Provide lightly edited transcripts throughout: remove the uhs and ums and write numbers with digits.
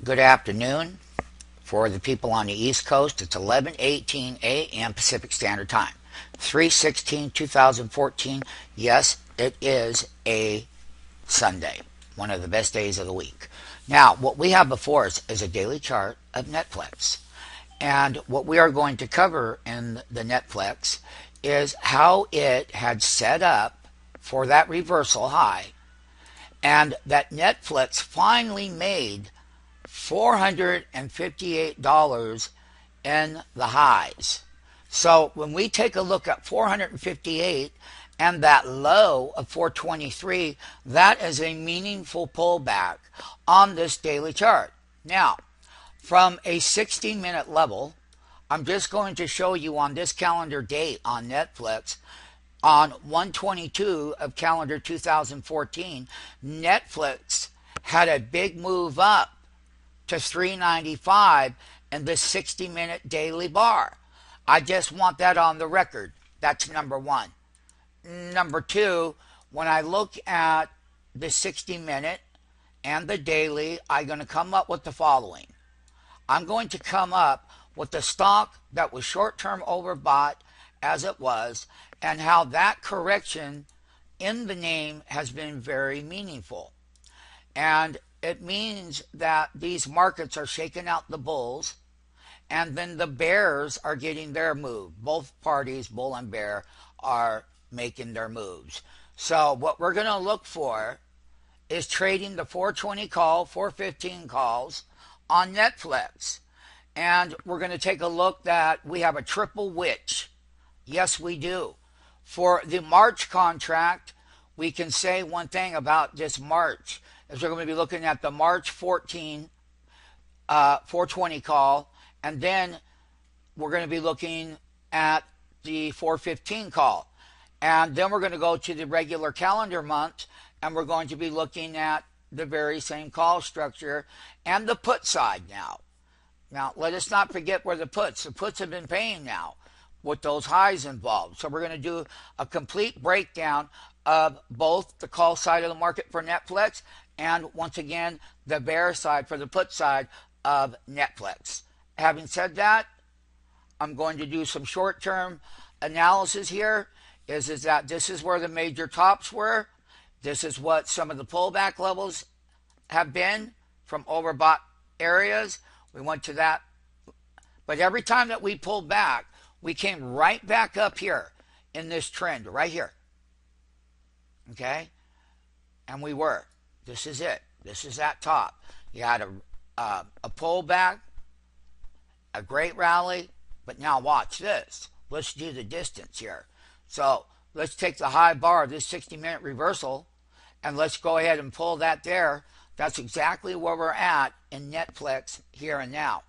Good afternoon. For the people on the East Coast, it's 11:18 a.m. Pacific Standard Time. 3/16/2014. Yes, it is a Sunday, one of the best days of the week. Now, what we have before us is a daily chart of Netflix. And what we are going to cover in the Netflix is how it had set up for that reversal high, and that Netflix finally made $458 in the highs. So when we take a look at 458 and that low of 423, that is a meaningful pullback on this daily chart. Now, from a 60-minute level, I'm just going to show you on this calendar date on Netflix. On 122 of calendar 2014, Netflix had a big move up to 395 in the 60-minute daily bar. I just want that on the record. That's number one. Number two, when I look at the 60-minute and the daily, I'm going to come up with the following. I'm going to come up with the stock that was short-term overbought as it was, and how that correction in the name has been very meaningful. And it means that these markets are shaking out the bulls, and then the bears are getting their move. Both parties, bull and bear, are making their moves. So what we're going to look for is trading the 420 call, 415 calls on Netflix. And we're going to take a look that we have a triple witch. Yes, we do. For the March contract, we can say one thing about this March, is we're going to be looking at the March 14 420 call, and then we're going to be looking at the 415 call. And then we're going to go to the regular calendar month, and we're going to be looking at the very same call structure and the put side now. Now, let us not forget where the puts have been paying now with those highs involved. So we're going to do a complete breakdown of both the call side of the market for Netflix and, once again, the bear side for the put side of Netflix. Having said that, I'm going to do some short-term analysis here. Is that this is where the major tops were. This is what some of the pullback levels have been from overbought areas. We went to that. But every time that we pulled back, we came right back up here in this trend right here. Okay? And we were. This is it. This is that top. You had a pullback, a great rally, but now watch this. Let's do the distance here. So let's take the high bar of this 60-minute reversal, and let's go ahead and pull that there. That's exactly where we're at in Netflix here and now.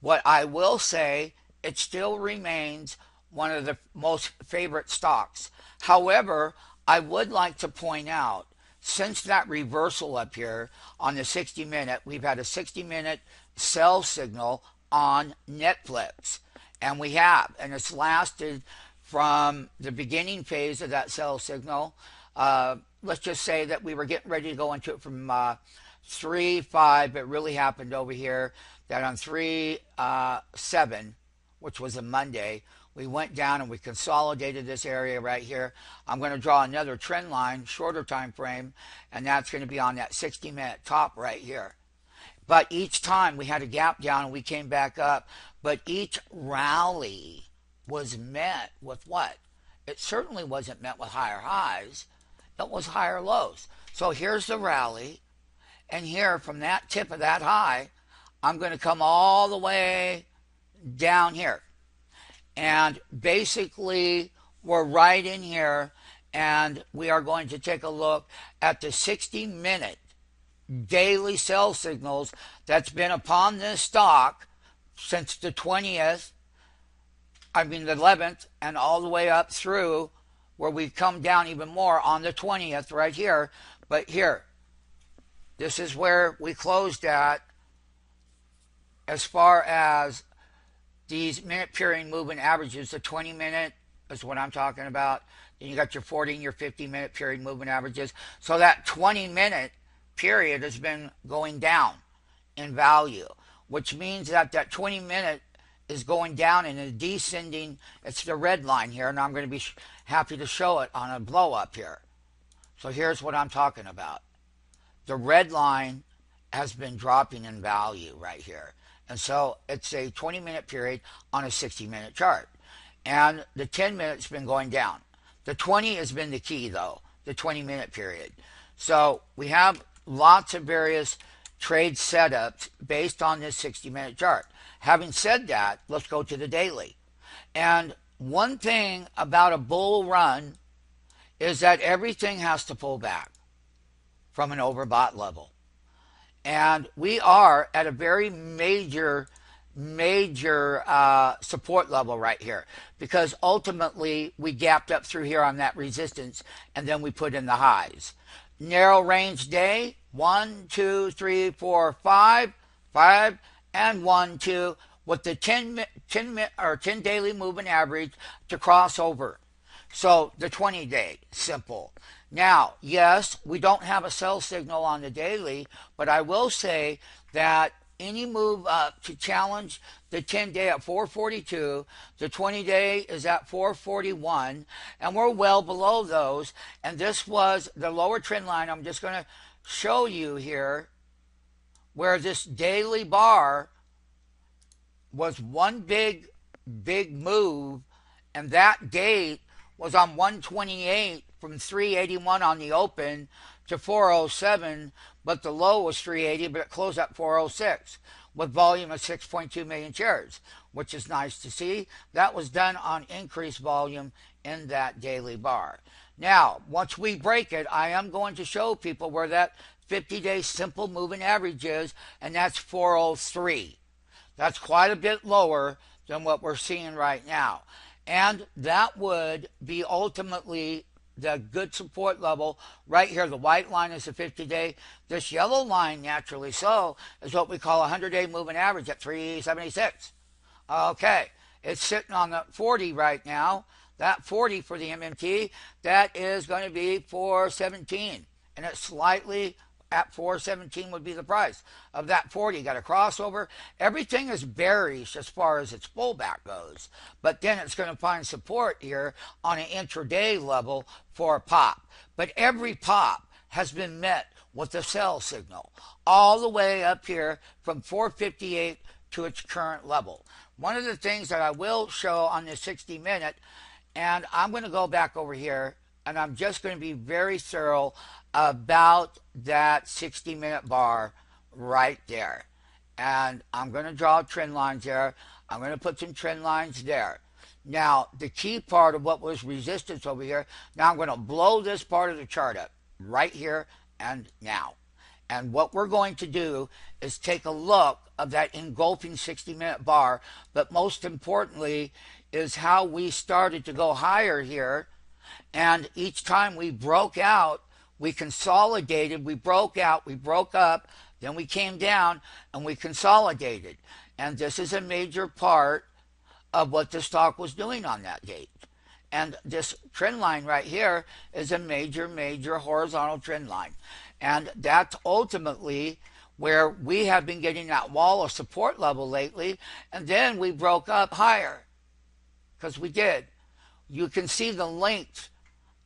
What I will say, it still remains one of the most favorite stocks. However, I would like to point out, since that reversal up here on the 60-minute, we've had a 60-minute sell signal on Netflix. And we have. And it's lasted from the beginning phase of that sell signal. Let's just say that we were getting ready to go into it from 3.5. It really happened over here that on 3.7, which was a Monday, we went down and we consolidated this area right here. I'm going to draw another trend line, shorter time frame, and that's going to be on that 60-minute top right here. But each time we had a gap down and we came back up, but each rally was met with what? It certainly wasn't met with higher highs. It was higher lows. So here's the rally, and here from that tip of that high, I'm going to come all the way down here. And basically, we're right in here, and we are going to take a look at the 60-minute daily sell signals that's been upon this stock since the 20th, the 11th, and all the way up through where we've come down even more on the 20th right here. But here, this is where we closed at as far as these minute period moving averages. The 20-minute is what I'm talking about. Then you got your 40 and your 50-minute period moving averages. So that 20-minute period has been going down in value, which means that that 20 minute is going down and is descending. It's the red line here, and I'm going to be happy to show it on a blow up here. So here's what I'm talking about. The red line has been dropping in value right here. And so it's a 20-minute period on a 60-minute chart. And the 10 minutes been going down. The 20 has been the key, though, the 20-minute period. So we have lots of various trade setups based on this 60-minute chart. Having said that, let's go to the daily. And one thing about a bull run is that everything has to pull back from an overbought level. And we are at a very major support level right here, because ultimately we gapped up through here on that resistance, and then we put in the highs. Narrow range day, 1, 2, 3, 4, 5, 5, and 1, 2, with the 10 daily moving average to cross over. So the 20-day, simple. Now, yes, we don't have a sell signal on the daily, but I will say that any move up to challenge the 10-day at 442, the 20-day is at 441, and we're well below those. And this was the lower trend line. I'm just going to show you here where this daily bar was one big move, and that date was on 128 from 381 on the open to 407, but the low was 380, but it closed at 406 with volume of 6.2 million shares, which is nice to see. That was done on increased volume in that daily bar. Now, once we break it, I am going to show people where that 50-day simple moving average is, and that's 403. That's quite a bit lower than what we're seeing right now. And that would be ultimately the good support level right here. The white line is the 50-day. This yellow line, naturally so, is what we call a 100-day moving average at 376. Okay, it's sitting on the 40 right now. That 40 for the MMT, that is going to be 417. And it's slightly at 417 would be the price of that 40. Got a crossover. Everything is bearish as far as its pullback goes, but then it's going to find support here on an intraday level for a pop. But every pop has been met with a sell signal all the way up here from 458 to its current level. One of the things that I will show on this 60-minute, and I'm going to go back over here, and I'm just going to be very thorough about that 60-minute bar right there. And I'm going to draw trend lines there. I'm going to put some trend lines there. Now, the key part of what was resistance over here, now I'm going to blow this part of the chart up right here and now. And what we're going to do is take a look of that engulfing 60-minute bar, but most importantly is how we started to go higher here. And each time we broke out, we consolidated, we broke out, we broke up, then we came down and we consolidated. And this is a major part of what the stock was doing on that date. And this trend line right here is a major horizontal trend line. And that's ultimately where we have been getting that wall of support level lately. And then we broke up higher, because we did. You can see the length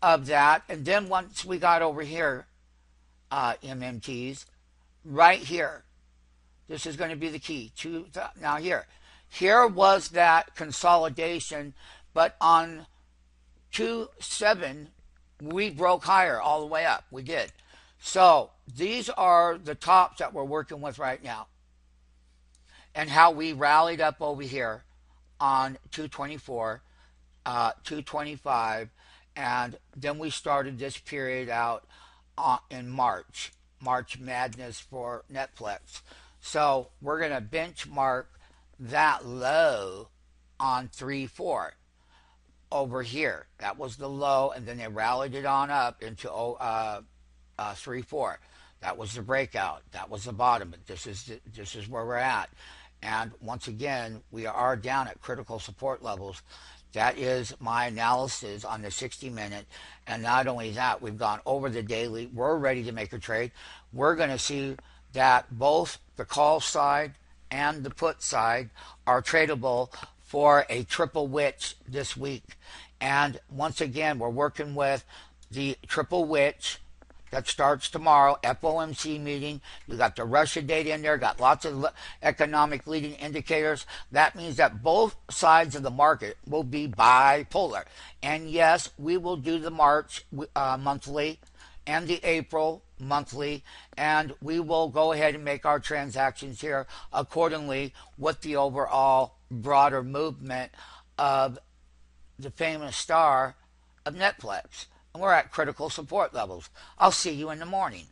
of that. And then once we got over here, MMTs, right here, this is going to be the key. Now here was that consolidation, but on 2.7, we broke higher all the way up. We did. So these are the tops that we're working with right now, and how we rallied up over here on 224, 225, and then we started this period out in March Madness for NFLX. So we're going to benchmark that low on 3.4 over here. That was the low, and then they rallied it on up into 3.4. That was the breakout. That was the bottom. But this is where we're at. And once again, we are down at critical support levels. That is my analysis on the 60-minute. And not only that, we've gone over the daily. We're ready to make a trade. We're going to see that both the call side and the put side are tradable for a triple witch this week. And once again, we're working with the triple witch that starts tomorrow, FOMC meeting. We got the Russia data in there, got lots of economic leading indicators. That means that both sides of the market will be bipolar. And yes, we will do the March monthly and the April monthly, and we will go ahead and make our transactions here accordingly with the overall broader movement of the famous star of Netflix. And we're at critical support levels. I'll see you in the morning.